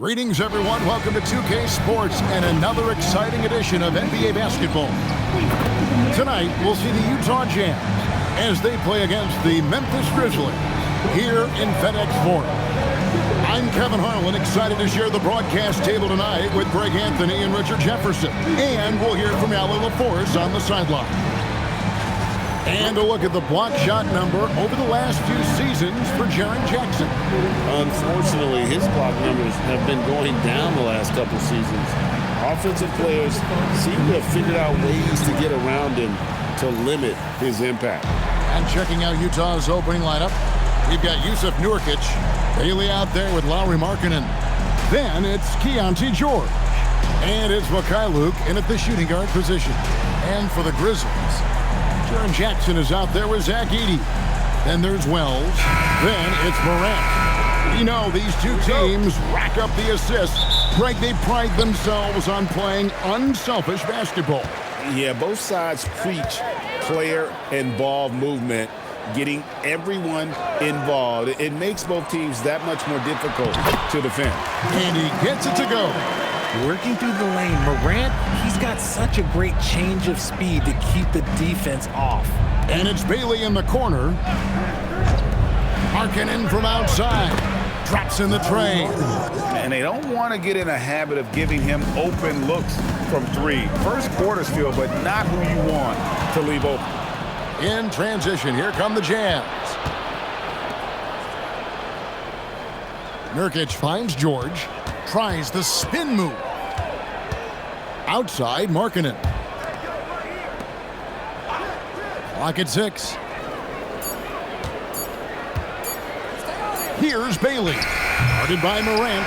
Greetings, everyone. Welcome to 2K Sports and another exciting edition of NBA basketball. Tonight, we'll see the Utah Jazz as they play against the Memphis Grizzlies here in FedEx Forum. I'm Kevin Harlan, excited to share the broadcast table tonight with Greg Anthony and Richard Jefferson. And we'll hear from Allie LaForce on the sideline. And a look at the block shot number over the last few seasons for Jaren Jackson. Unfortunately, his block numbers have been going down the last couple seasons. Offensive players seem to have figured out ways to get around him to limit his impact. And checking out Utah's opening lineup, we've got Jusuf Nurkic, Bailey out there with Lauri Markkanen. Then it's Keontae George. And it's Mikhailuk in at the shooting guard position. And for the Grizzlies, Jaren Jackson is out there with Zach Edey. Then there's Wells. Then it's Morant. You know, these two teams rack up the assists. Greg, they pride themselves on playing unselfish basketball. Yeah, both sides preach player and ball movement, getting everyone involved. It makes both teams that much more difficult to defend. And he gets it to go. Working through the lane, Morant, he's got such a great change of speed to keep the defense off. And it's Bailey in the corner. Markkanen from outside. Drops in the tray. And they don't want to get in a habit of giving him open looks from three. First quarter's feel, but not who you want to leave open. In transition, here come the Jazz. Nurkic finds George. Tries the spin move. Outside, Markkanen. Clock at 6. Here's Bailey. Guarded by Morant.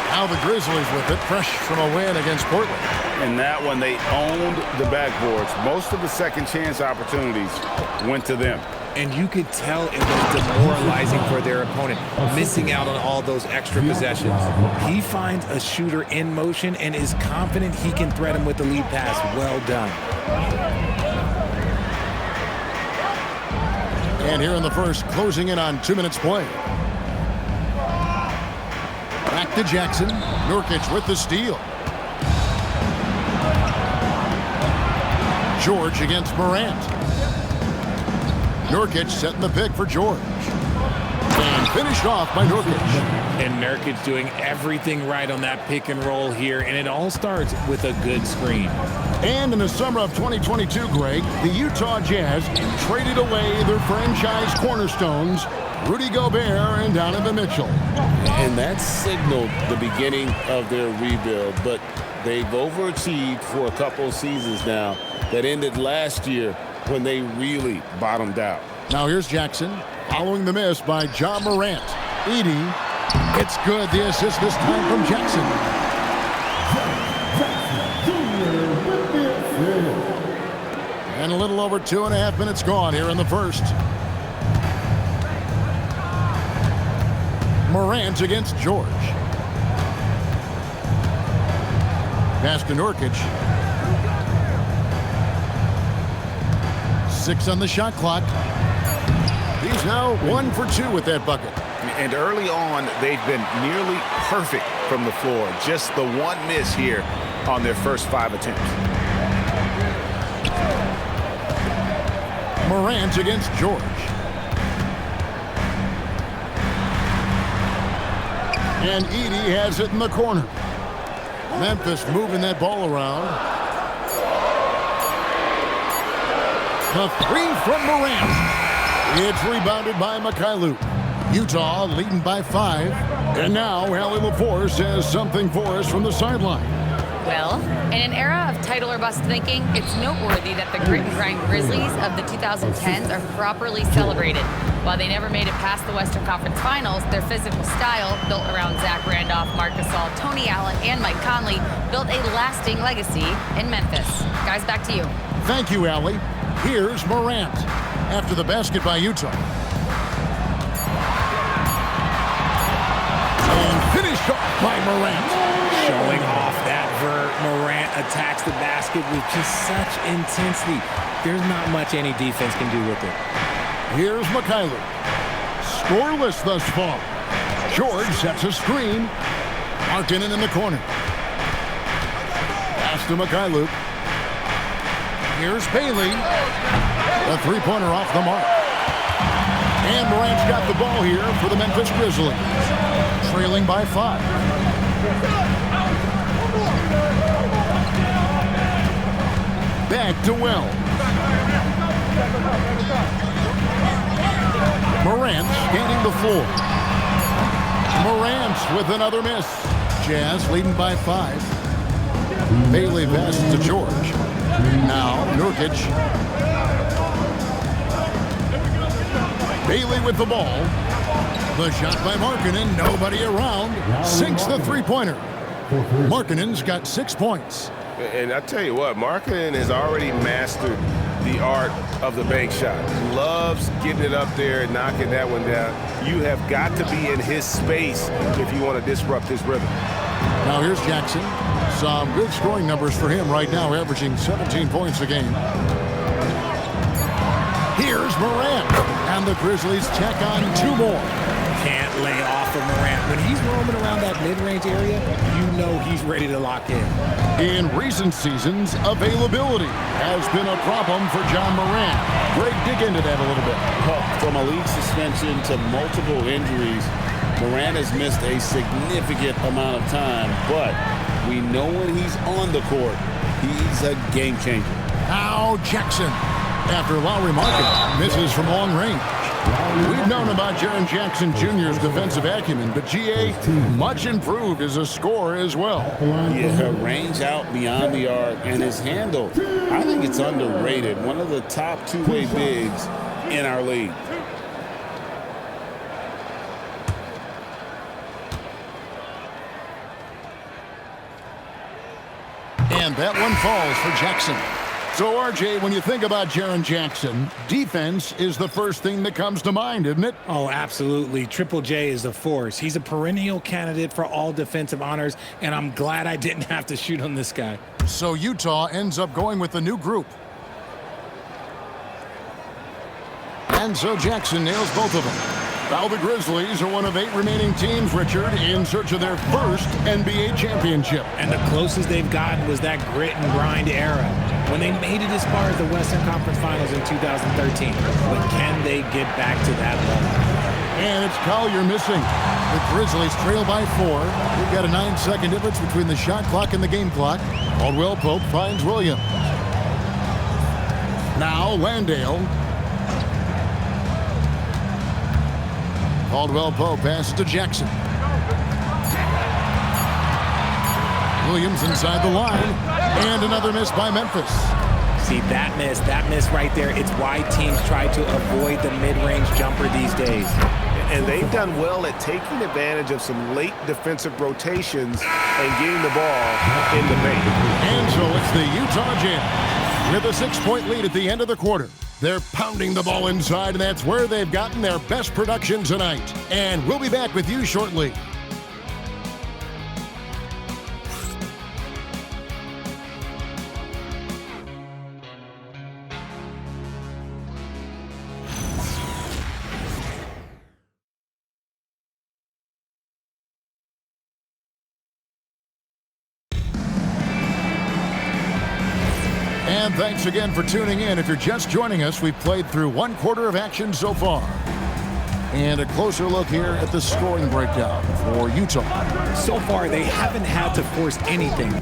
Now the Grizzlies with it, fresh from a win against Portland. In that one, they owned the backboards. Most of the second chance opportunities went to them. And you could tell it was demoralizing for their opponent, missing out on all those extra possessions. He finds a shooter in motion and is confident he can thread him with the lead pass. Well done. And here in the first, closing in on 2 minutes play. Back to Jackson. Nurkic with the steal. George against Morant. Nurkic setting the pick for George. And finished off by Nurkic. And Nurkic doing everything right on that pick and roll here, and it all starts with a good screen. And in the summer of 2022, Greg, the Utah Jazz traded away their franchise cornerstones, Rudy Gobert and Donovan Mitchell. And that signaled the beginning of their rebuild, but they've overachieved for a couple of seasons now that ended last year when they really bottomed out. Now here's Jackson, following the miss by Ja Morant. Edey, it's good. The assist this time from Jackson. And a little over 2.5 minutes gone here in the first. Morant against George. Pass to Nurkic. 6 on the shot clock. He's now 1 for 2 with that bucket. And early on, they've been nearly perfect from the floor. Just the one miss here on their first 5 attempts. Morant against George. And Edey has it in the corner. Memphis moving that ball around. The three from Morant. It's rebounded by Mikhailuk. Utah leading by 5. And now Allie LaForce has something for us from the sideline. Well, in an era of title or bust thinking, it's noteworthy that the grit and grind Grizzlies of the 2010s are properly celebrated. While they never made it past the Western Conference Finals, their physical style, built around Zach Randolph, Marc Gasol, Tony Allen, and Mike Conley, built a lasting legacy in Memphis. Guys, back to you. Thank you, Allie. Here's Morant after the basket by Utah. And finished off by Morant. Showing off that vert. Morant attacks the basket with just such intensity. There's not much any defense can do with it. Here's Mikhailuk. Scoreless thus far. George sets a screen. Markkanen in the corner. Pass to Mikhailuk. Here's Bailey. A three-pointer off the mark. And Morant's got the ball here for the Memphis Grizzlies. Trailing by 5. Back to Wells. Morant gaining the floor. Morant with another miss. Jazz leading by 5. Bailey passes to George. Now Nurkic. Bailey with the ball. The shot by Markkanen. Nobody around. Sinks the three-pointer. Markkanen's got 6 points. And I tell you what, Markkanen has already mastered the art of the bank shot. Loves getting it up there and knocking that one down. You have got to be in his space if you want to disrupt his rhythm. Now here's Jackson. Some good scoring numbers for him right now, averaging 17 points a game. Here's Morant. And the Grizzlies check on 2 more. Can't lay off of Morant. When he's roaming around that mid-range area, you know he's ready to lock in. In recent seasons, availability has been a problem for John Morant. Greg, dig into that a little bit. From a league suspension to multiple injuries, Morant has missed a significant amount of time, but we know when he's on the court, he's a game changer. Now Jackson. After Lowry Markkanen misses from long range. We've known about Jaren Jackson Jr.'s defensive acumen, but G.A. much improved as a scorer as well. Yeah, range out beyond the arc, and his handle, I think it's underrated. One of the top two-way bigs in our league. And that one falls for Jackson. So, RJ, when you think about Jaren Jackson, defense is the first thing that comes to mind, isn't it? Oh, absolutely. Triple J is a force. He's a perennial candidate for all defensive honors, and I'm glad I didn't have to shoot on this guy. So Utah ends up going with the new group. And so Jackson nails both of them. Now the Grizzlies are one of 8 remaining teams, Richard, in search of their first NBA championship. And the closest they've gotten was that grit and grind era, when they made it as far as the Western Conference Finals in 2013. But can they get back to that level? And it's Collier missing. The Grizzlies trail by 4. We've got a 9-second difference between the shot clock and the game clock. Caldwell Pope finds Williams. Now Landale. Caldwell Pope passes to Jackson. Williams inside the line. And another miss by Memphis. See, that miss right there, it's why teams try to avoid the mid-range jumper these days. And they've done well at taking advantage of some late defensive rotations and getting the ball in the paint. And so it's the Utah Jazz with a 6-point lead at the end of the quarter. They're pounding the ball inside, and that's where they've gotten their best production tonight. And we'll be back with you shortly. And thanks again for tuning in. If you're just joining us, we've played through 1 quarter of action so far. And a closer look here at the scoring breakdown for Utah. So far, they haven't had to force anything.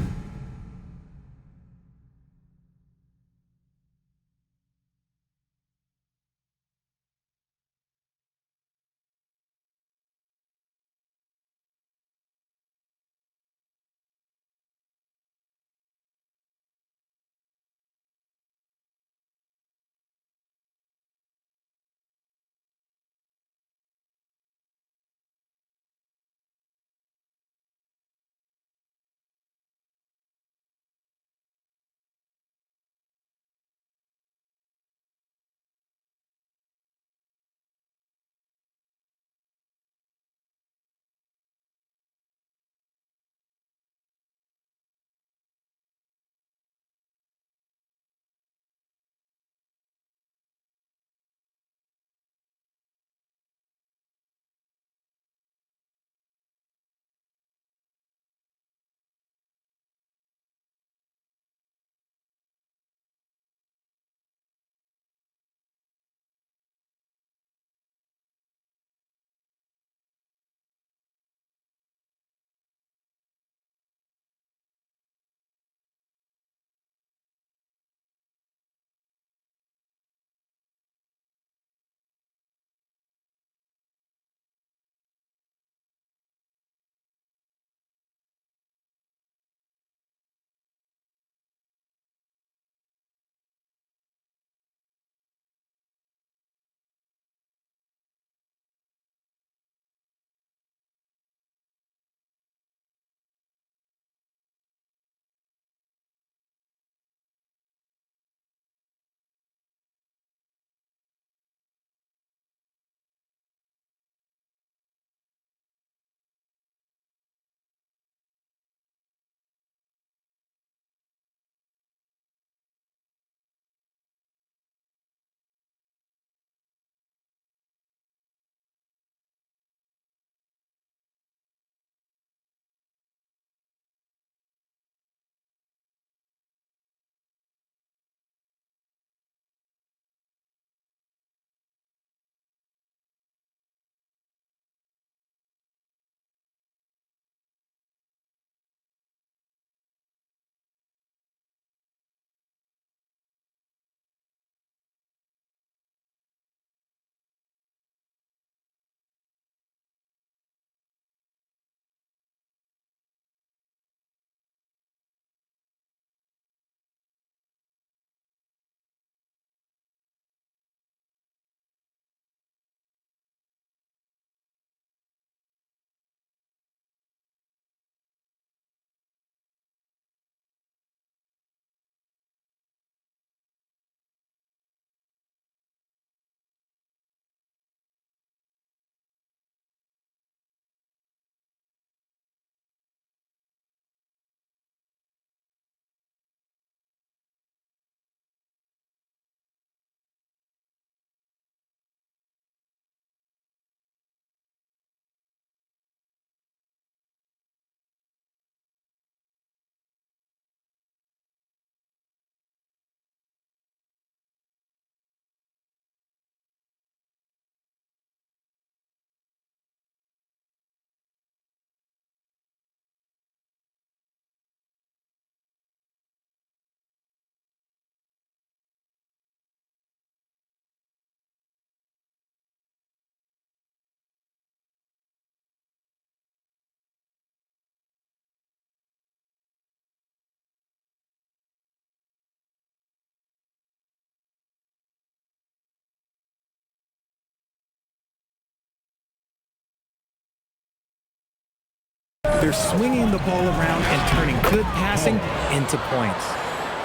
They're swinging the ball around and turning good passing into points.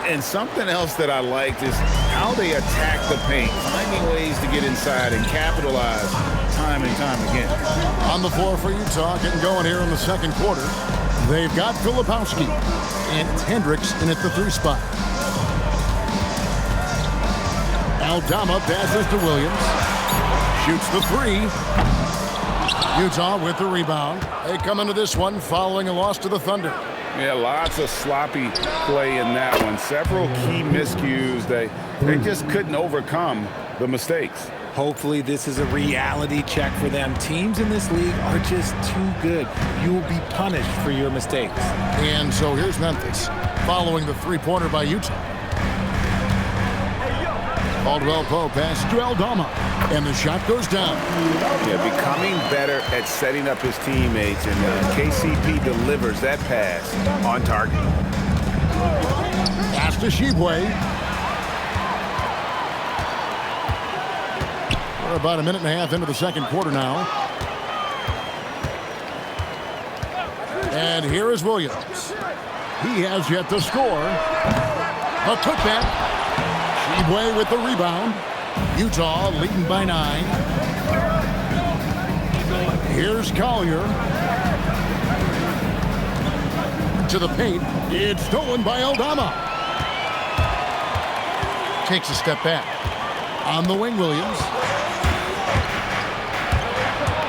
And something else that I liked is how they attack the paint, finding ways to get inside and capitalize time and time again. On the floor for Utah, getting going here in the second quarter. They've got Filipowski and Hendricks in at the 3 spot. Aldama passes to Williams. Shoots the 3. Utah with the rebound. They come into this one following a loss to the Thunder. Yeah, lots of sloppy play in that one. Several key miscues. They just couldn't overcome the mistakes. Hopefully this is a reality check for them. Teams in this league are just too good. You will be punished for your mistakes. And so here's Memphis following the 3-pointer by Utah. Caldwell Pope pass to Aldama, and the shot goes down. Yeah, becoming better at setting up his teammates, and KCP delivers that pass on target. Pass to Shibwe. We're about a minute and a half into the second quarter now. And here is Williams. He has yet to score. A putback. Shibwe with the rebound. Utah leading by 9. Here's Collier. To the paint. It's stolen by Aldama. Takes a step back. On the wing, Williams.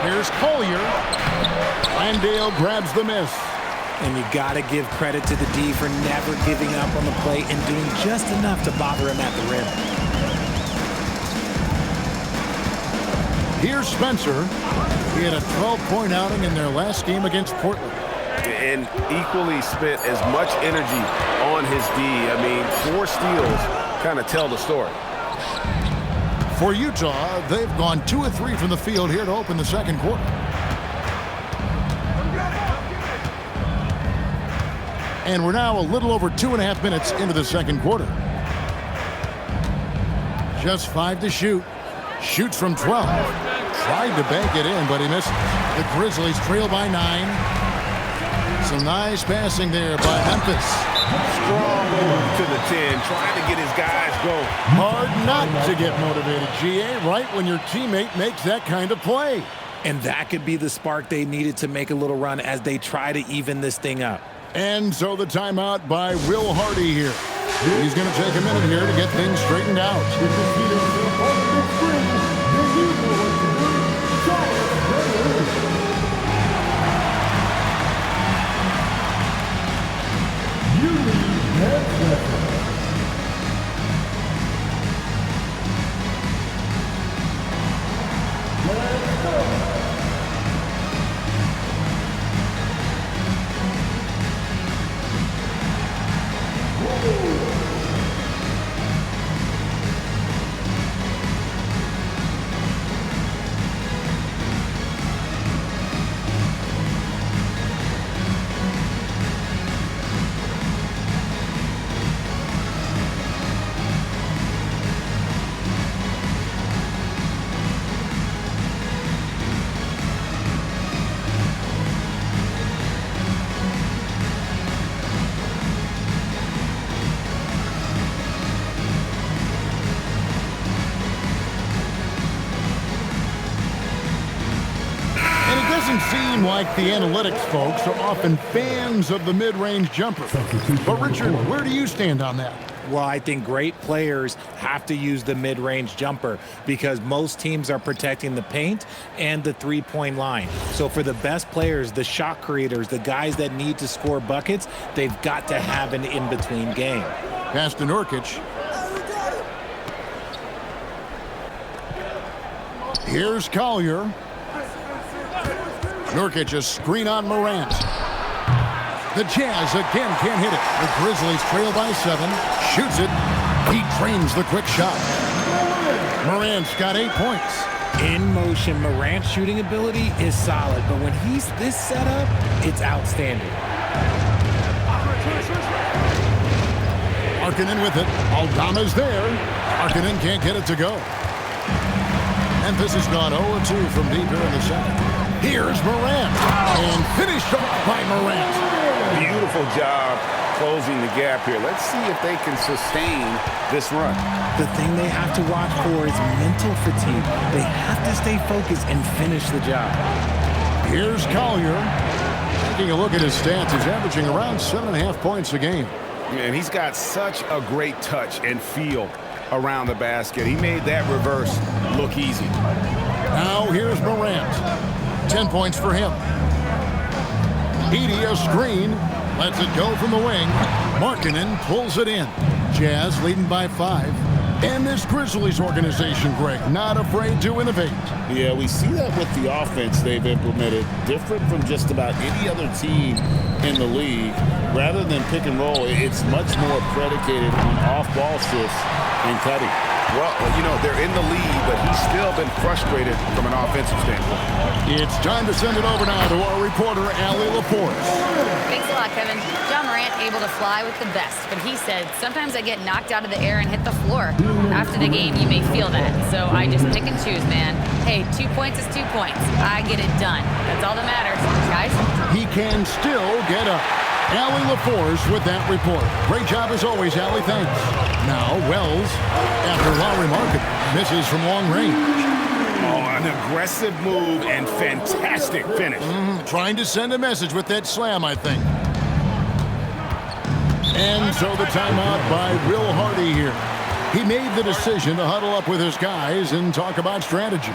Here's Collier. Landale grabs the miss. And you got to give credit to the D for never giving up on the play and doing just enough to bother him at the rim. Here's Spencer. He had a 12-point outing in their last game against Portland. And equally spent as much energy on his D. I mean, 4 steals kind of tell the story. For Utah, they've gone 2 of 3 from the field here to open the second quarter. And we're now a little over 2.5 minutes into the second quarter. Just 5 to shoot. Shoots from 12. Tried to bank it in, but he missed. The Grizzlies trail by 9. Some nice passing there by Memphis. Strong move to the 10, trying to get his guys going. Hard not to get motivated, GA, right when your teammate makes that kind of play. And that could be the spark they needed to make a little run as they try to even this thing up. And so the timeout by Will Hardy here. He's going to take a minute here to get things straightened out. Seem like the analytics folks are often fans of the mid-range jumper. But Richard, where do you stand on that? Well, I think great players have to use the mid-range jumper because most teams are protecting the paint and the three-point line. So for the best players, the shot creators, the guys that need to score buckets, they've got to have an in-between game. Pass to Nurkic. Here's Collier. Nurkic, a screen on Morant. The Jazz again can't hit it. The Grizzlies trail by 7. Shoots it. He trains the quick shot. Morant's got 8 points. In motion, Morant's shooting ability is solid, but when he's this set up, it's outstanding. Markkanen with it. Aldama's there. Markkanen can't get it to go. Memphis has gone 0-2 from deep here in the second. Here's Morant. And finished off by Morant. Beautiful job closing the gap here. Let's see if they can sustain this run. The thing they have to watch for is mental fatigue. They have to stay focused and finish the job. Here's Collier. Taking a look at his stats, he's averaging around 7.5 points a game. And he's got such a great touch and feel around the basket. He made that reverse look easy. Now here's Morant. 10 points for him. Edie a screen. Lets it go from the wing. Markkanen pulls it in. Jazz leading by 5. And this Grizzlies organization, Greg, not afraid to innovate. Yeah, we see that with the offense they've implemented, different from just about any other team in the league. Rather than pick and roll, it's much more predicated on off-ball shifts and cutting. Well, you know, they're in the lead, but he's still been frustrated from an offensive standpoint. It's time to send it over now to our reporter, Allie Laporte. Thanks a lot, Kevin. John Morant able to fly with the best, but he said, sometimes I get knocked out of the air and hit the floor. After the game, you may feel that, so I just pick and choose, man. Hey, 2 points is 2 points. I get it done. That's all that matters, guys. He can still get up. Allie LaForce with that report. Great job as always, Allie. Thanks. Now, Wells, after Lowry Markkanen misses from long range. Oh, an aggressive move and fantastic finish. Trying to send a message with that slam, I think. And so the timeout by Will Hardy here. He made the decision to huddle up with his guys and talk about strategy.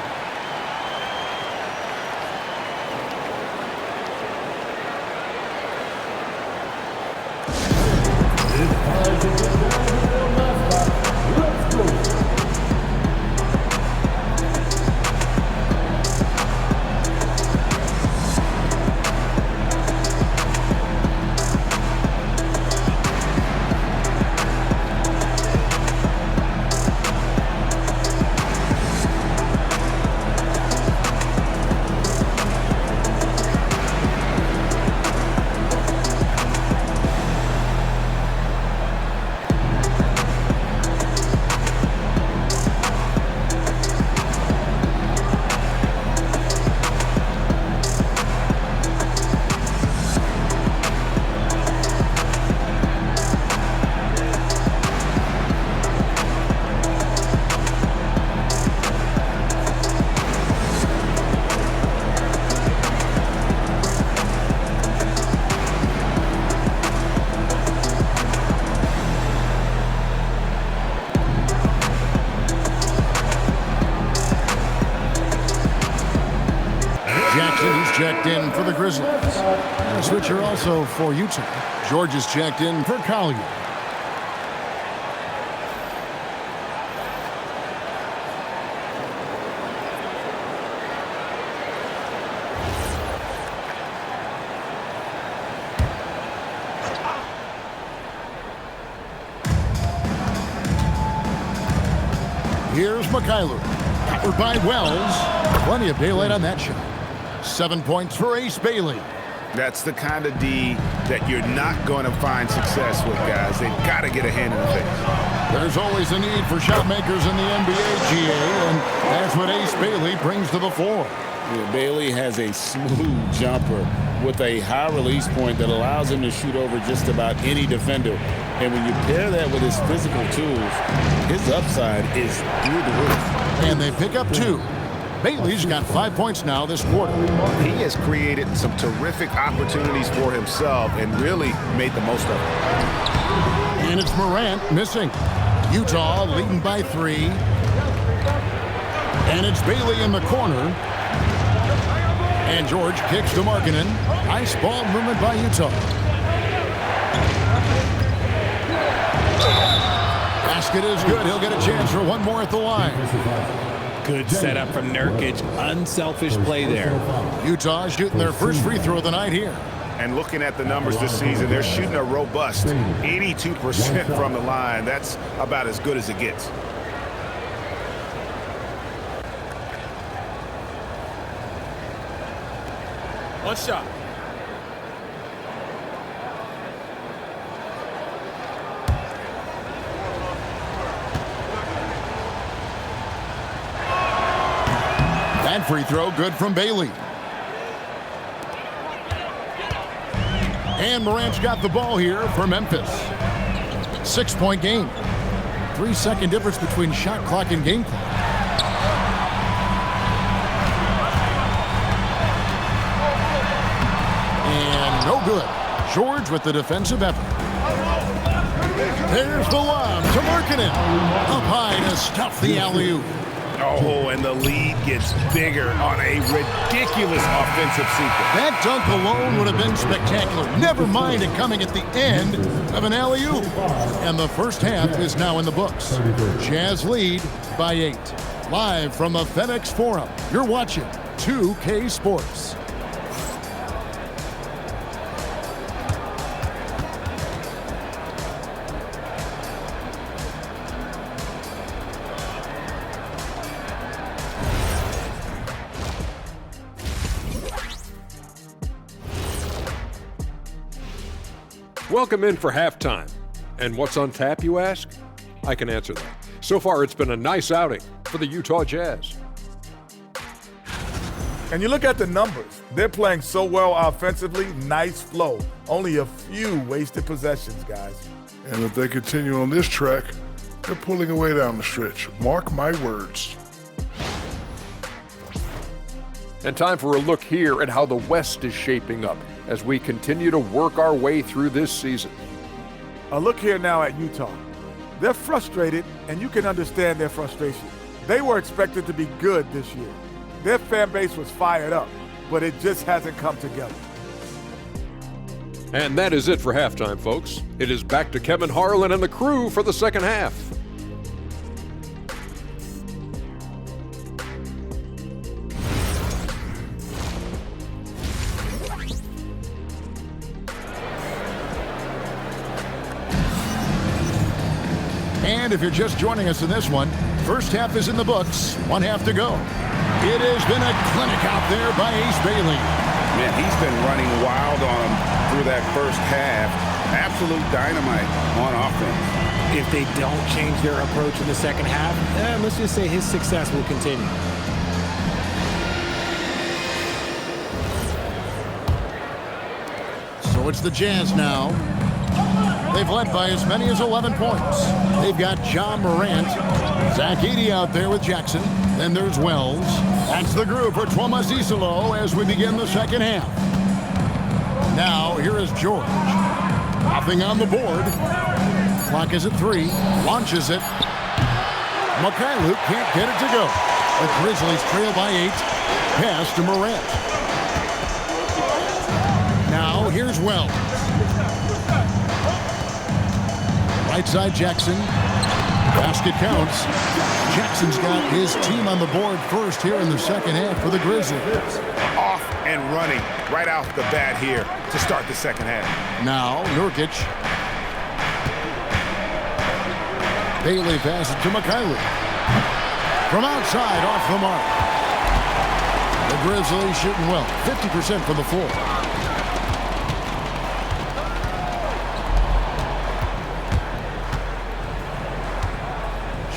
Checked in for the Grizzlies. A switcher also for Utah. George is checked in for Collier. Here's McKyler. Covered by Wells. Plenty of daylight on that shot. 7 points for Ace Bailey. That's the kind of D that you're not going to find success with, guys. They've got to get a hand in the face. There's always a need for shot makers in the NBA, GA, and that's what Ace Bailey brings to the floor. Yeah, Bailey has a smooth jumper with a high release point that allows him to shoot over just about any defender. And when you pair that with his physical tools, his upside is through the roof. And they pick up 2. Bailey's got 5 points now this quarter. He has created some terrific opportunities for himself and really made the most of it. And it's Morant missing. Utah leading by 3. And it's Bailey in the corner. And George kicks to Markkanen. Nice ball movement by Utah. Basket is good. He'll get a chance for one more at the line. Good setup from Nurkic. Unselfish play there. Utah shooting their first free throw of the night here. And looking at the numbers this season, they're shooting a robust 82% from the line. That's about as good as it gets. One shot. That free throw good from Bailey. And Morant's got the ball here for Memphis. 6-point game. 3-second difference between shot clock and game clock. And no good. George with the defensive effort. There's the lob to Markkanen. Up high to stuff the alley-oop. Oh, and the lead gets bigger on a ridiculous offensive sequence. That dunk alone would have been spectacular. Never mind it coming at the end of an alley-oop. And the first half is now in the books. Jazz lead by 8. Live from the FedEx Forum, you're watching 2K Sports. Welcome in for halftime. And what's on tap, you ask? I can answer that. So far, it's been a nice outing for the Utah Jazz. And you look at the numbers. They're playing so well offensively, nice flow. Only a few wasted possessions, guys. And if they continue on this track, they're pulling away down the stretch. Mark my words. And time for a look here at how the West is shaping up as we continue to work our way through this season. A look here now at Utah. They're frustrated, and you can understand their frustration. They were expected to be good this year. Their fan base was fired up, but it just hasn't come together. And that is it for halftime, folks. It is back to Kevin Harlan and the crew for the second half. And if you're just joining us in this one, first half is in the books, 1 half to go. It has been a clinic out there by Ace Bailey. Man, he's been running wild on him through that first half. Absolute dynamite on offense. If they don't change their approach in the second half, let's just say his success will continue. So it's the Jazz now. They've led by as many as 11 points. They've got John Morant, Zach Edey out there with Jackson. Then there's Wells. That's the group for Twoma Zisalo as we begin the second half. Now, here is George. Nothing on the board. Clock is at 3. Launches it. Mikhailuk can't get it to go. The Grizzlies trail by 8. Pass to Morant. Now, here's Wells. Right side, Jackson. Basket counts. Jackson's got his team on the board first here in the second half for the Grizzlies. Off and running right off the bat here to start the second half. Now, Nurkic. Bailey passes to Mikhailuk. From outside, off the mark. The Grizzlies shooting well. 50% from the floor.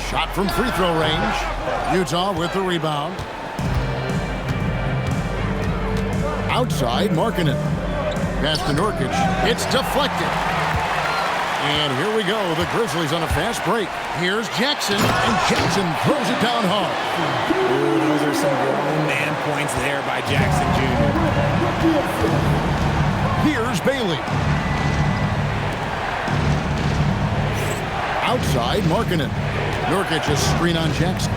Shot from free throw range. Utah with the rebound. Outside, Markkanen. Pass to Nurkic. It's deflected. And here we go. The Grizzlies on a fast break. Here's Jackson, and Jackson throws it down hard. Ooh, those are some grown man points there by Jackson Jr. Here's Bailey. Outside, Markkanen. Nurkic a screen on Jackson.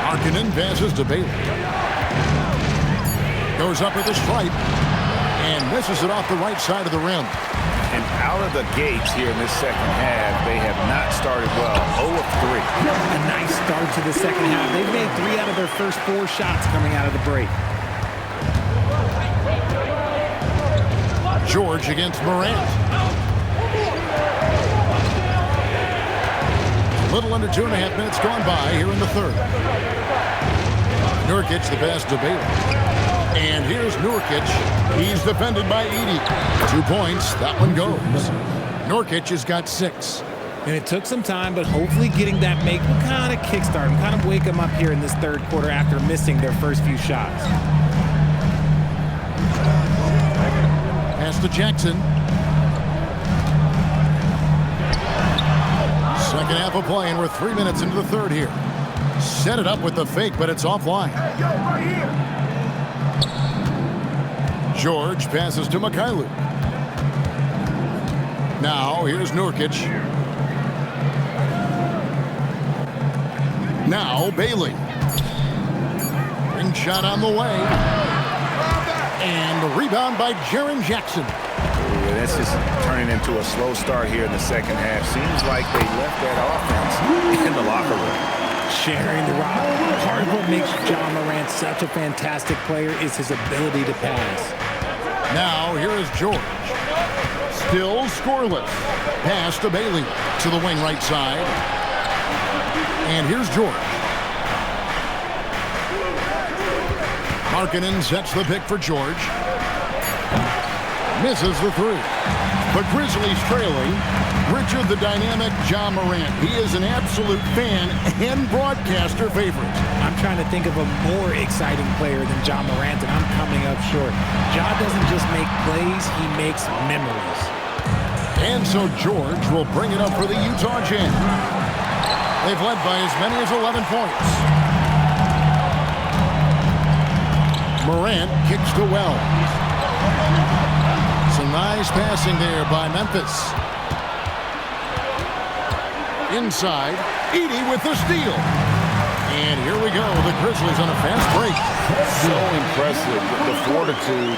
Markkanen passes to Bailey. Goes up with a stripe and misses it off the right side of the rim. And out of the gates here in this second half, they have not started well. 0 of 3. A nice start to the second half. They've made 3 out of their first 4 shots coming out of the break. George against Morant. Little under 2.5 minutes gone by here in the third. Nurkic the pass to Bailey. And here's Nurkic. He's defended by Edey. 2 points. That one goes. Nurkic has got 6. And it took some time, but hopefully getting that make will kind of kickstart them, kind of wake them up here in this third quarter after missing their first few shots. Pass to Jackson. Second half of play, and we're 3 minutes into the third here. Set it up with the fake, but it's offline. George passes to Mikhailuk. Now, here's Nurkic. Now, Bailey. Ring shot on the way. And the rebound by Jaren Jackson. Yeah, that's just turning into a slow start here in the second half. Seems like they left that offense in the locker room. Sharing the rock. Part of what makes John Morant such a fantastic player is his ability to pass. Now, here is George. Still scoreless. Pass to Bailey to the wing right side. And here's George. Markkanen sets the pick for George. Misses the three. The Grizzlies trailing. Richard the dynamic John Morant. He is an absolute fan and broadcaster favorite. I'm trying to think of a more exciting player than John Morant, and I'm coming up short. John doesn't just make plays, he makes memories. And so George will bring it up for the Utah Jazz. They've led by as many as 11 points. Morant kicks to Wells. Some nice passing there by Memphis. Inside, Edey with the steal. And here we go, the Grizzlies on a fast break. So impressive, the fortitude,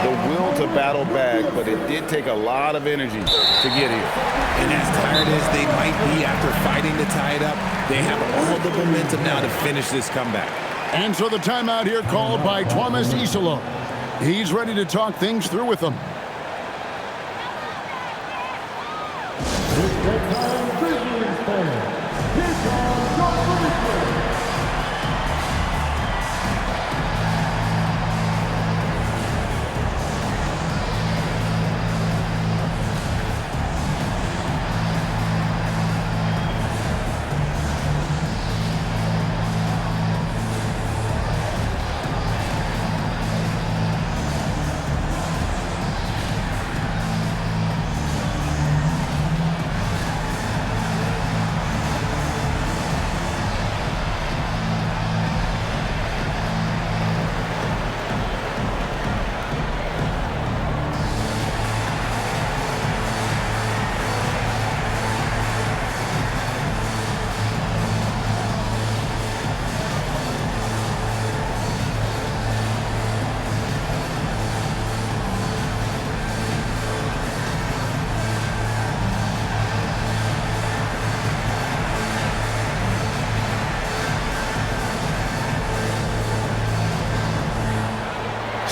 the will to battle back, but it did take a lot of energy to get here. And as tired as they might be after fighting to tie it up, they have all the momentum now to finish this comeback. And so the timeout here called by Thomas Isolo. He's ready to talk things through with them.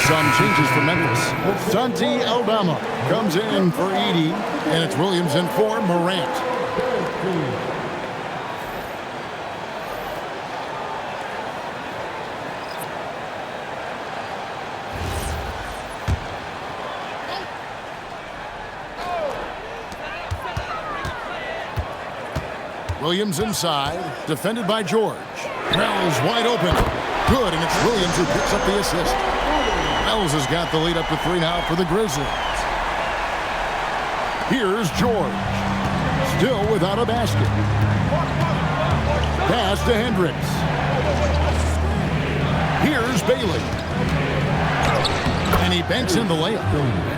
Some changes for Memphis. Santi Aldama comes in for Edey, and it's Williams in for Morant. Williams inside, defended by George. Wells wide open. Good, and it's Williams who picks up the assist. Wells has got the lead up to 3 now for the Grizzlies. Here's George. Still without a basket. Pass to Hendricks. Here's Bailey. And he banks in the layup.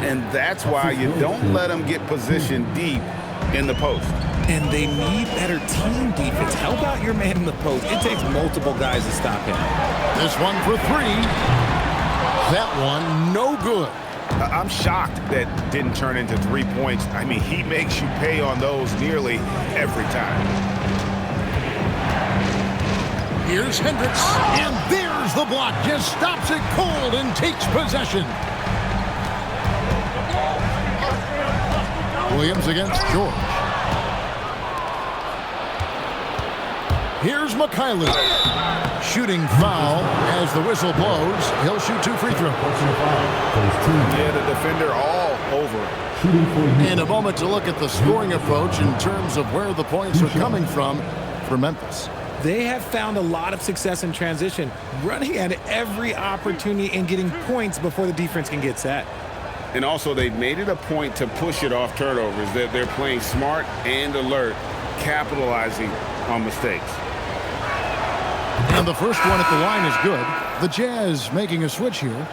And that's why you don't let them get positioned deep in the post. And they need better team defense. Help out your man in the post. It takes multiple guys to stop him. This one for 3. That one, no good. I'm shocked that didn't turn into 3 points. I mean, he makes you pay on those nearly every time. Here's Hendricks, and there's the block. Just stops it cold and takes possession. Williams against George. Here's Mikhailuk. Shooting foul as the whistle blows. He'll shoot 2 free throws. Yeah, the defender all over. And a moment to look at the scoring approach in terms of where the points are coming from for Memphis. They have found a lot of success in transition, running at every opportunity and getting points before the defense can get set. And also, they've made it a point to push it off turnovers. They're playing smart and alert, capitalizing on mistakes. And the first one at the line is good. The Jazz making a switch here.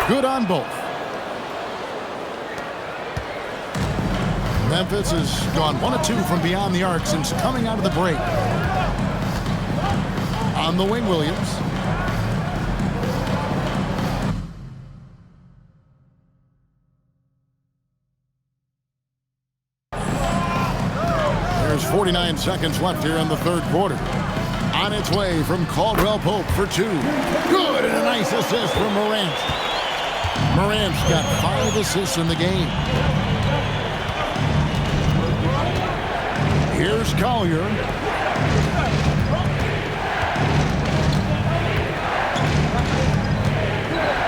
Good on both. Memphis has gone 1 of 2 from beyond the arc since coming out of the break. On the wing, Williams. There's 49 seconds left here in the third quarter. On its way from Caldwell Pope for 2. Good, and a nice assist from Morant. Morant's got 5 assists in the game. Here's Collier.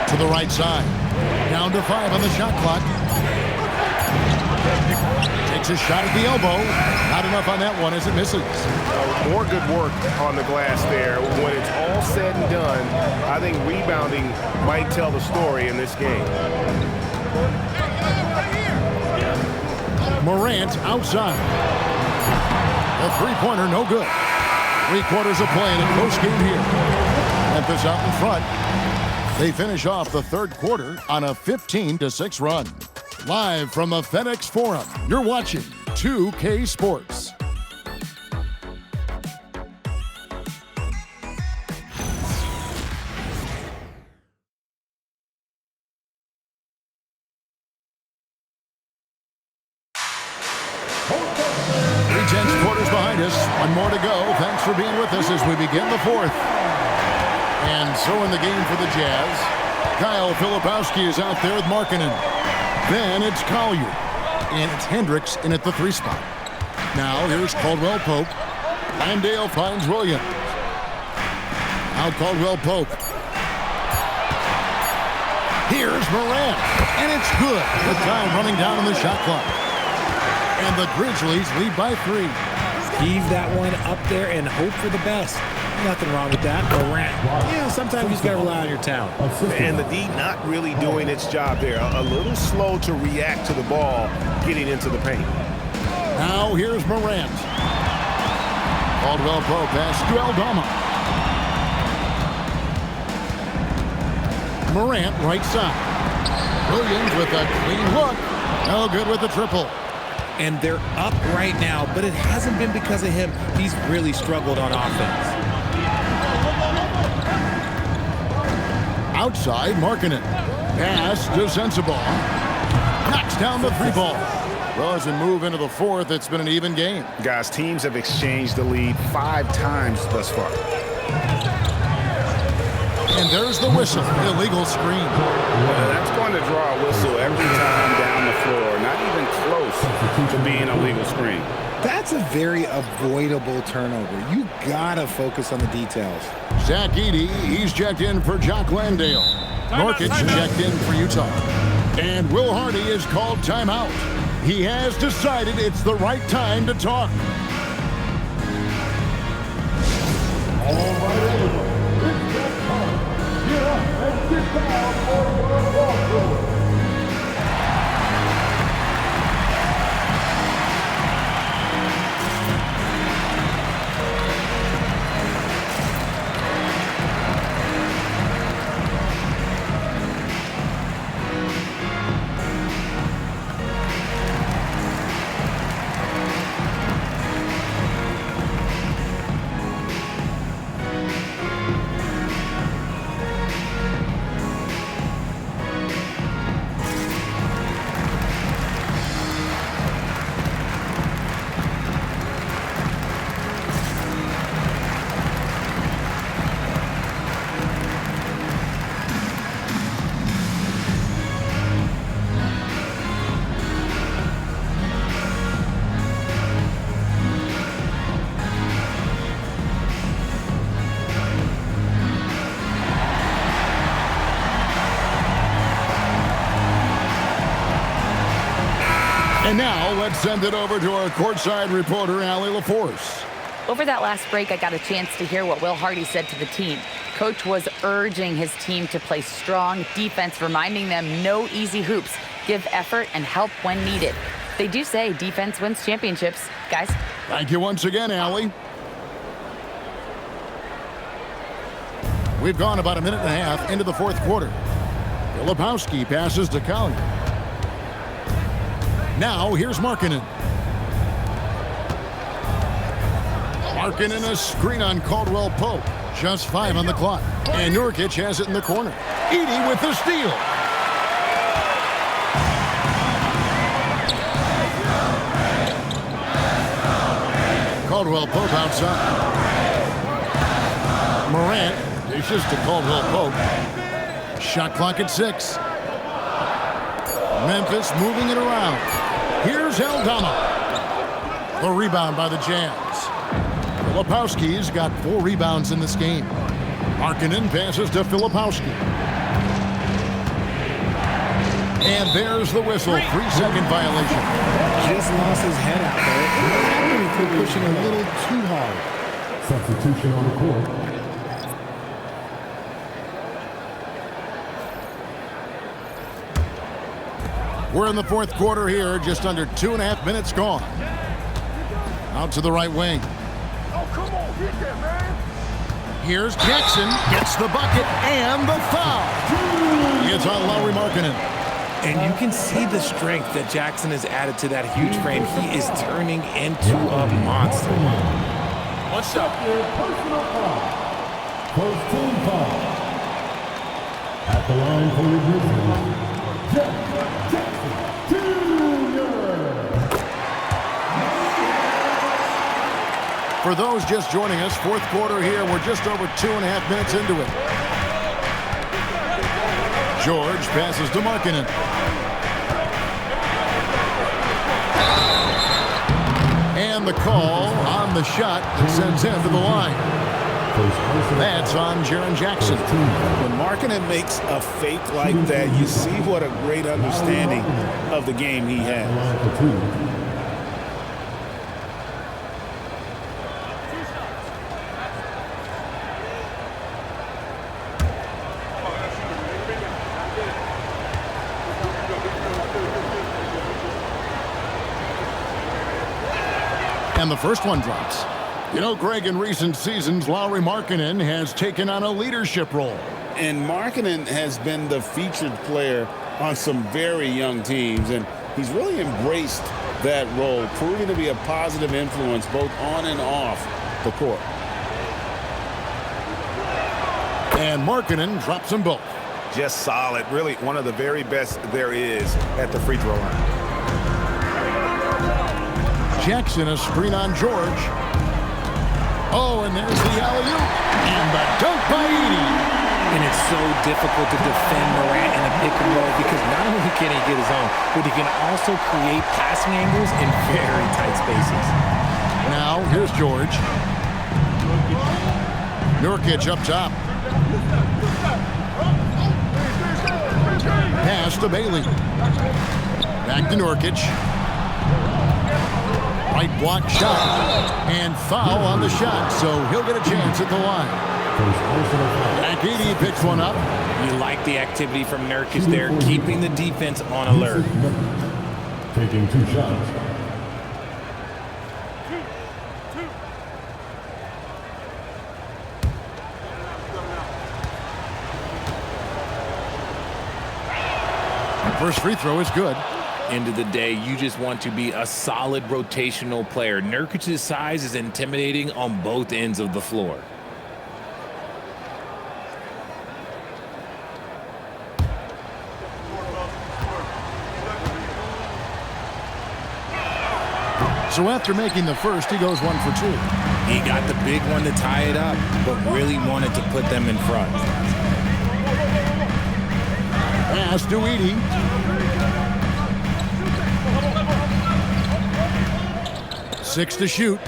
To the right side. Down to 5 on the shot clock. Takes a shot at the elbow. Not enough on that one as it misses. More good work on the glass there. When it's all said and done, I think rebounding might tell the story in this game. Morant outside. A three-pointer, no good. 3/4 of play in a close game here. Memphis out in front. They finish off the third quarter on a 15-6 run. Live from the FedEx Forum, you're watching 2K Sports. Quarters behind us. One more to go. Thanks for being with us as we begin the fourth. And so in the game for the Jazz, Kyle Filipowski is out there with Markkanen. Then it's Collier. And it's Hendricks in at the 3 spot. Now here's Caldwell Pope. Landale finds Williams. Now Caldwell Pope. Here's Morant. And it's good. The time running down on the shot clock. And the Grizzlies lead by 3. Heave that one up there and hope for the best. Nothing wrong with that. Morant. Yeah, sometimes you just got to rely on your talent. And the D not really doing its job there. A little slow to react to the ball getting into the paint. Now here's Morant. Caldwell Pope pass to Aldama. Morant right side. Williams with a clean look. No good with the triple. And they're up right now, but it hasn't been because of him. He's really struggled on offense. Outside, Markkanen. Pass to Sensabaugh. Knocks down the 3 ball. Well, as we move into the fourth, it's been an even game. Guys, teams have exchanged the lead 5 times thus far. And there's the whistle. Illegal screen. Well, that's going to draw a whistle every time down the floor. Not even close to being a legal screen. That's a very avoidable turnover. You gotta focus on the details. Zach Edey, he's checked in for Jock Landale. Norkic checked in for Utah. And Will Hardy is called timeout. He has decided it's the right time to talk. All right, everyone. It's that time. Get up and sit down for your walkthrough. And now let's send it over to our courtside reporter, Allie LaForce. Over that last break, I got a chance to hear what Will Hardy said to the team. Coach was urging his team to play strong defense, reminding them no easy hoops, give effort, and help when needed. They do say defense wins championships, guys. Thank you once again, Allie. We've gone about a minute and a half into the fourth quarter. Filipowski passes to Collier. Now here's Markkanen. Markkanen a screen on Caldwell Pope. Just 5 on the clock. And Nurkic has it in the corner. Edey with the steal. Caldwell Pope outside. Morant dishes to Caldwell Pope. Shot clock at 6. Memphis moving it around. Here's Aldama. The rebound by the Jazz. Filipowski's got 4 rebounds in this game. Markkanen passes to Filipowski. And there's the whistle. 3-second violation. Just lost his head out there. Probably pushing a little too hard. Substitution on the court. We're in the fourth quarter here. Just under 2.5 minutes gone. Out to the right wing. Here's Jackson, gets the bucket and the foul. It's on Lauri Markkanen. And you can see the strength that Jackson has added to that huge frame. He is turning into a monster. One shot. Personal foul. First team foul. At the line for the Grizzlies, Jackson Jr. For those just joining us, fourth quarter here. We're just over 2.5 minutes into it. George passes to Markkanen. And the call on the shot that sends him to the line. That's on Jaren Jackson. When Markkanen makes a fake like that, you see what a great understanding of the game he has. And the first one drops. You know, Greg, in recent seasons, Lauri Markkanen has taken on a leadership role. And Markkanen has been the featured player on some very young teams, and he's really embraced that role, proving to be a positive influence both on and off the court. And Markkanen drops them both. Just solid, really one of the very best there is at the free throw line. Jackson a screen on George. Oh, and there's the alley-oop. And the dunk by Edey. And it's so difficult to defend Morant in a pick and roll because not only can he get his own, but he can also create passing angles in very tight spaces. Now, here's George. Nurkic up top. Pass to Bailey. Back to Nurkic. Right block shot. And foul on the shot, so he'll get a chance at the line. Edey picks one up. You like the activity from Nurkic there, keeping the defense on alert. Taking 2 shots. First free throw is good. End of the day, you just want to be a solid rotational player. Nurkic's size is intimidating on both ends of the floor. So after making the first, he goes 1 for 2. He got the big one to tie it up, but really wanted to put them in front. Pass to Edey. Six to shoot.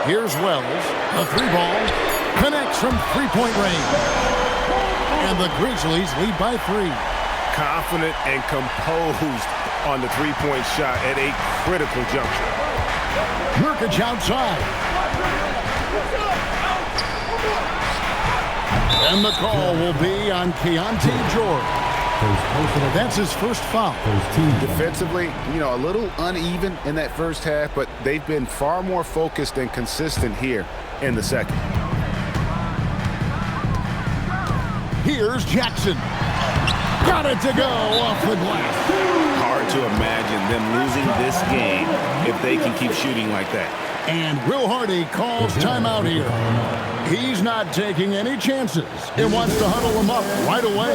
Here's Wells. The 3-ball connects from 3-point range. And the Grizzlies lead by 3. confident and composed on the three-point shot at a critical juncture. Nurkic outside. And the call will be on Keontae George. That's his first foul. Defensively, a little uneven in that first half, but they've been far more focused and consistent here in the second. Here's Jackson. Got it to go off the glass. Hard to imagine them losing this game if they can keep shooting like that. And Will Hardy calls timeout here. He's not taking any chances and wants to huddle them up right away.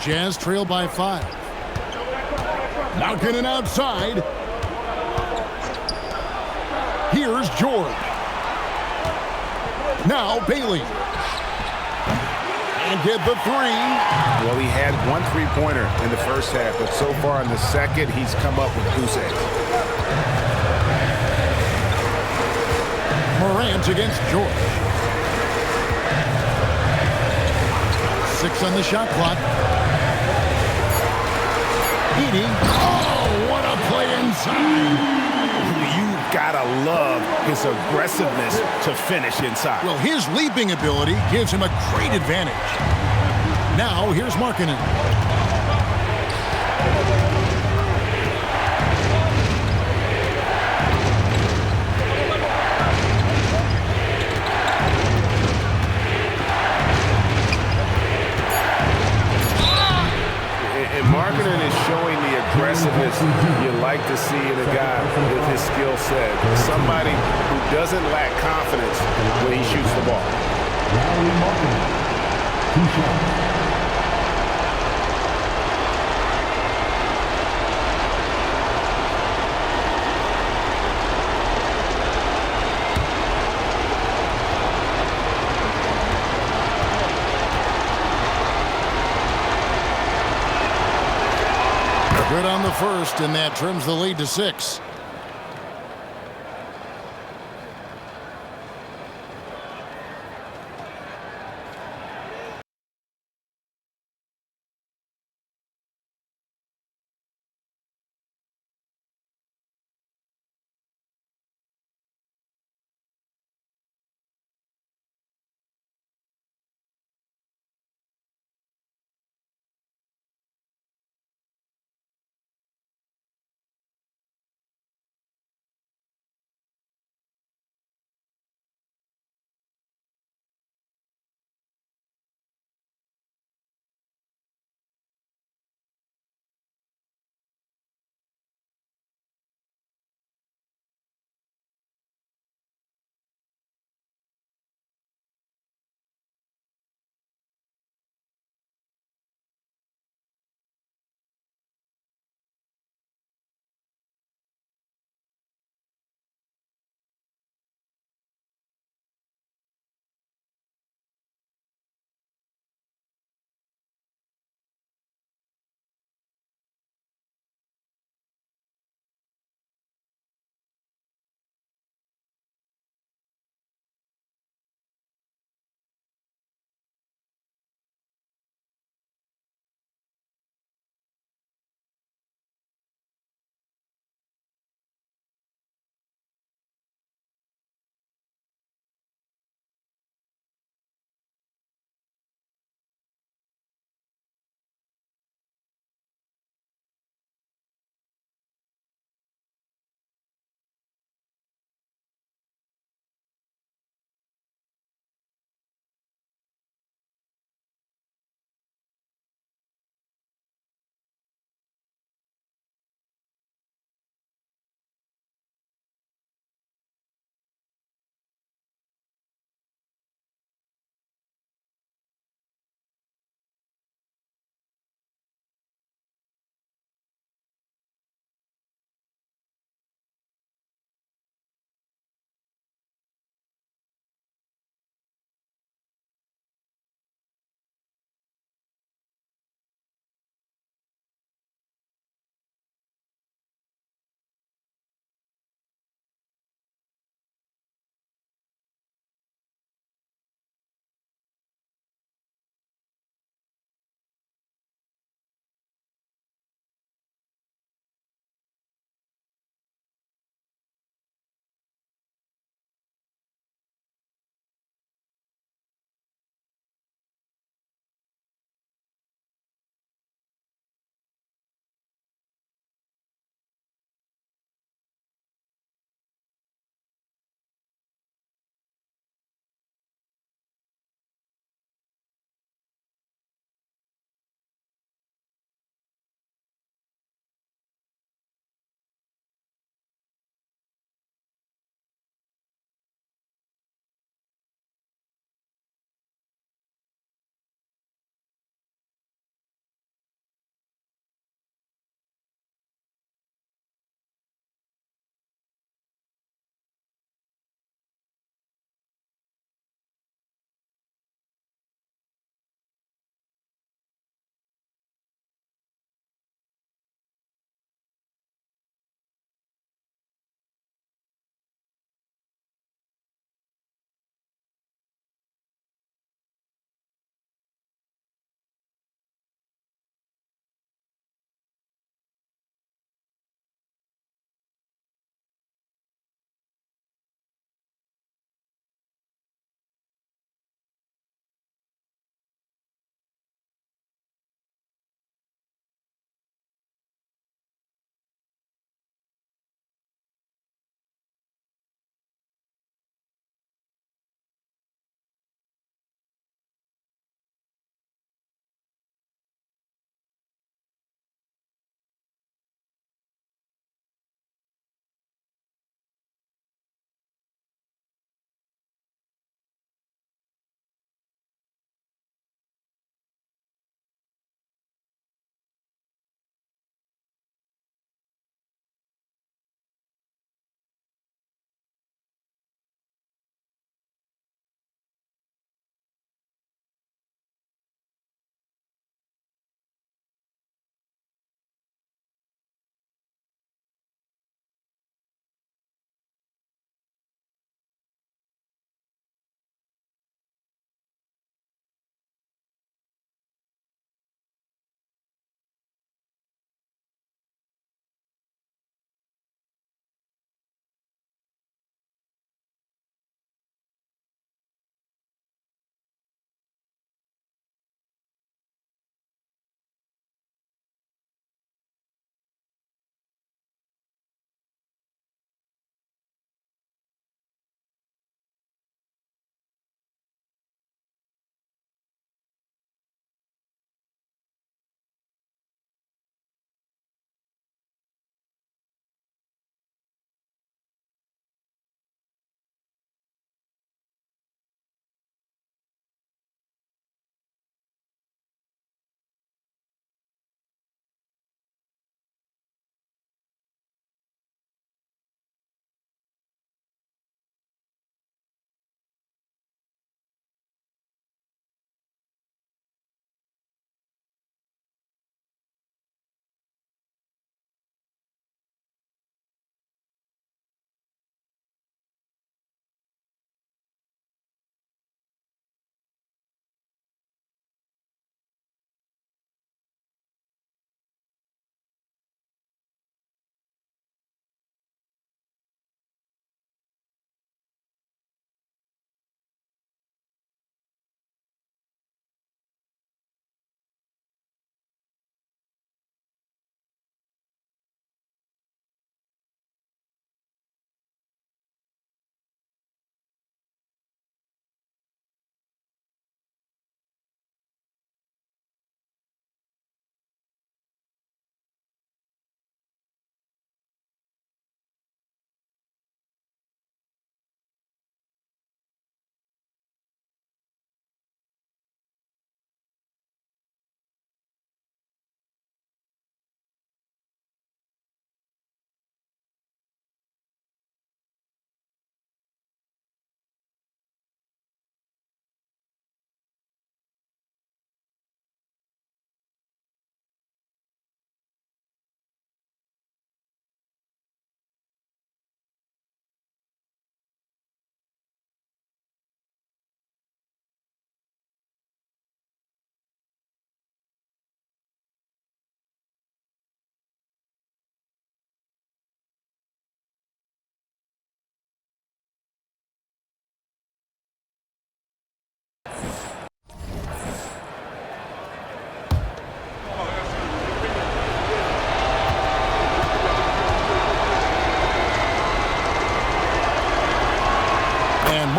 Jazz trail by 5. Knocking it outside. Here's George. Now Bailey. And get the three. Well, he had one three-pointer in the first half, but so far in the second, he's come up with goose eggs. Morant against George. 6 on the shot clock. Eating. Oh, what a play inside. You've got to love his aggressiveness to finish inside. Well, his leaping ability gives him a great advantage. Now, here's Markkanen. Markkanen is showing the aggressiveness you like to see in a guy with his skill set. Somebody who doesn't lack confidence when he shoots the ball. Good on the first, and that trims the lead to 6.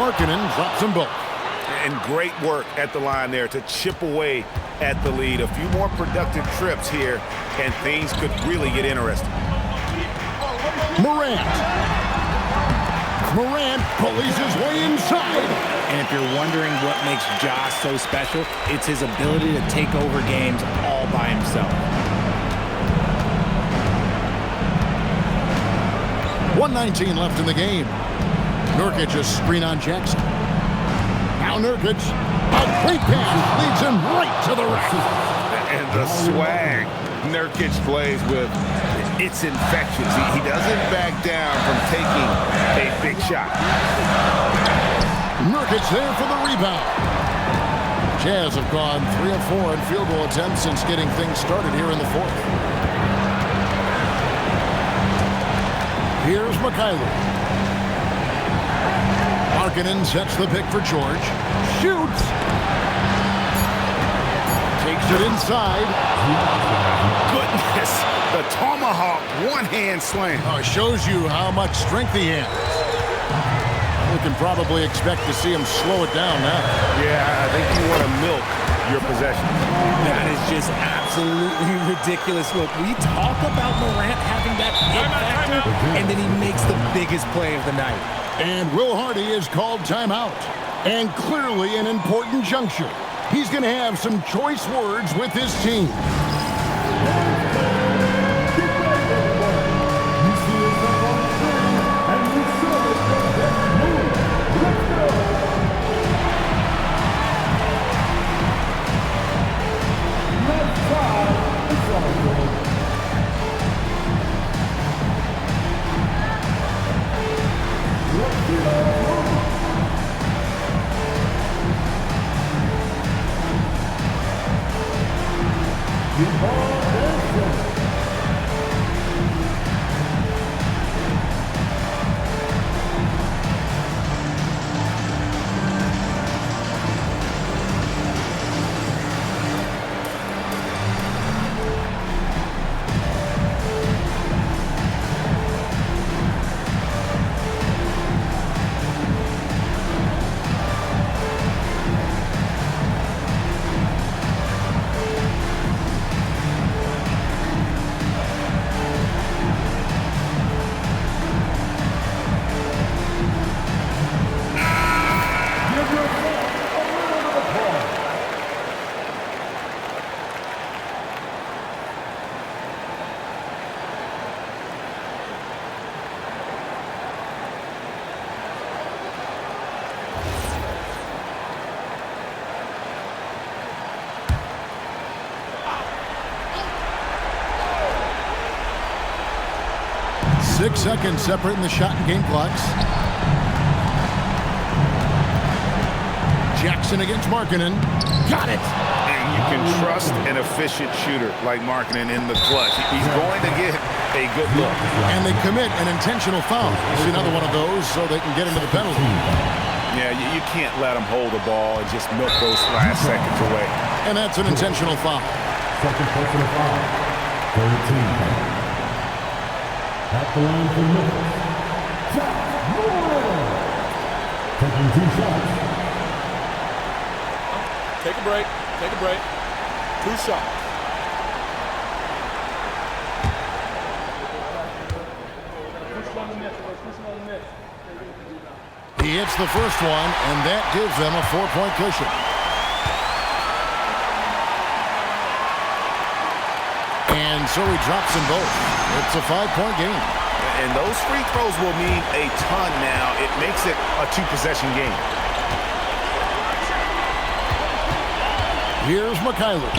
Markkanen drops them both. And great work at the line there to chip away at the lead. A few more productive trips here, and things could really get interesting. Morant pulleys his way inside. And if you're wondering what makes Josh so special, it's his ability to take over games all by himself. 1:19 left in the game. Nurkic a screen on Jackson. Now Nurkic, a great pass, leads him right to the rack. And the swag Nurkic plays with, it's infectious. He doesn't back down from taking a big shot. Nurkic there for the rebound. Jazz have gone 3 of 4 in field goal attempts since getting things started here in the fourth. Here's Mikhailuk. Markkanen sets the pick for George. Shoots. Takes it inside. Goodness, the tomahawk one-hand slam. Oh, shows you how much strength he has. We can probably expect to see him slow it down now. Yeah, I think you want to milk your possession. That is just absolutely ridiculous. Look, we talk about Morant having that it factor, and then he makes the biggest play of the night. And Will Hardy is called timeout. And clearly an important juncture. He's going to have some choice words with his team. Six seconds separating the shot and game clocks. Jackson against Markkanen. Got it! And you can trust an efficient shooter like Markkanen in the clutch. He's going to get a good look. And they commit an intentional foul. This is another one of those so they can get into the penalty. Yeah, you can't let them hold the ball and just milk those last seconds away. And that's an intentional foul. Second personal foul. Third team foul. At the line for Memphis. Taking 2 shots. Take a break. Take a break. 2 shots. He hits the first one, and that gives them a 4-point cushion. And so he drops them both. It's a 5-point game. And those free throws will mean a ton now. It makes it a 2-possession game. Here's Mikhailuk.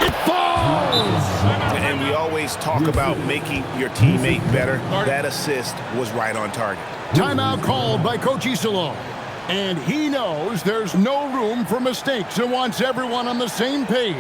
It falls! And we always talk about making your teammate better. That assist was right on target. Timeout called by Coach Iserlohn. And he knows there's no room for mistakes and wants everyone on the same page.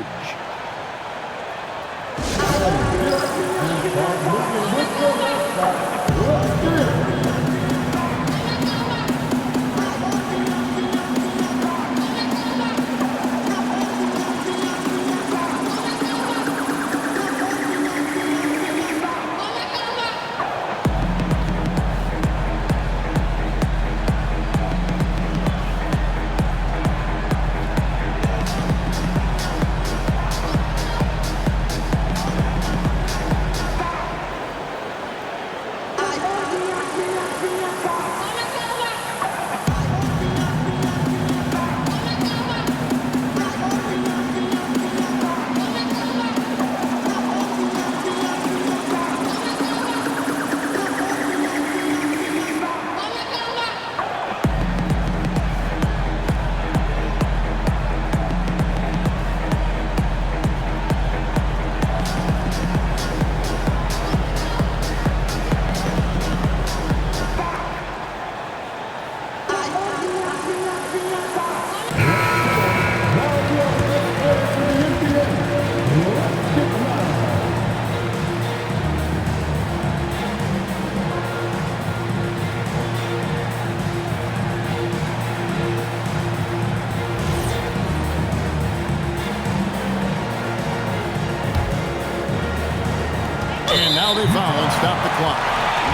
now they foul and stop the clock.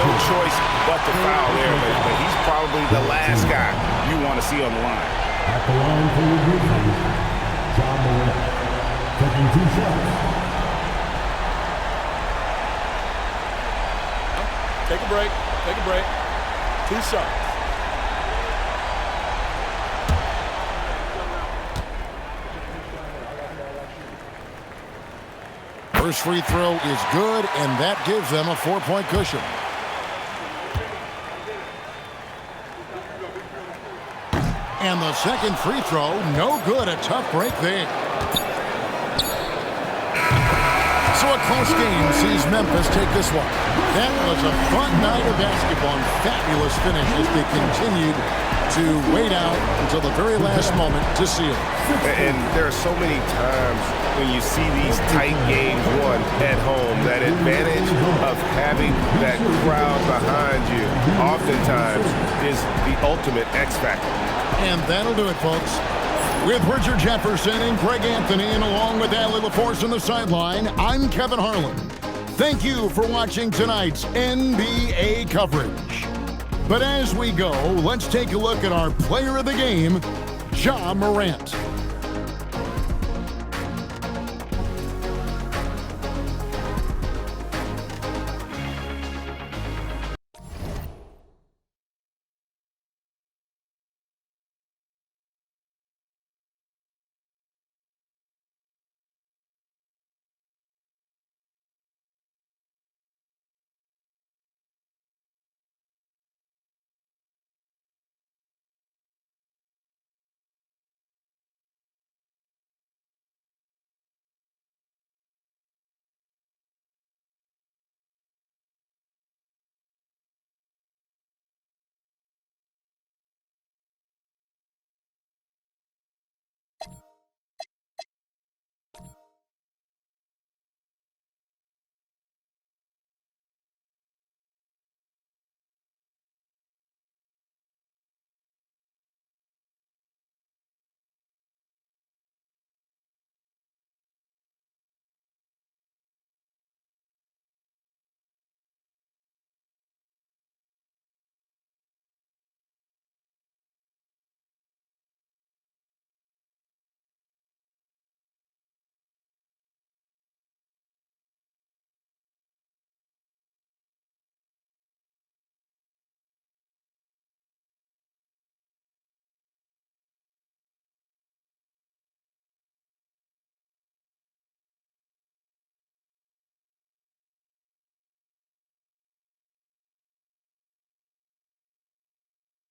No choice but to foul there, but he's probably the last guy you want to see on the line. At the line for the Grizzlies, John Morant, taking 2 shots. Take a break. Take a break. 2 shots. First free throw is good, and that gives them a 4-point cushion. And the second free throw, no good. A tough break there. So a close game sees Memphis take this one. That was a fun night of basketball and fabulous finish as they continued to wait out until the very last moment to seal it. And there are so many times when you see these tight games won at home, that advantage of having that crowd behind you oftentimes is the ultimate X factor. And that'll do it, folks. With Richard Jefferson and Greg Anthony, and along with Allie LaForce on the sideline, I'm Kevin Harlan. Thank you for watching tonight's NBA coverage. But as we go, let's take a look at our player of the game, Ja Morant.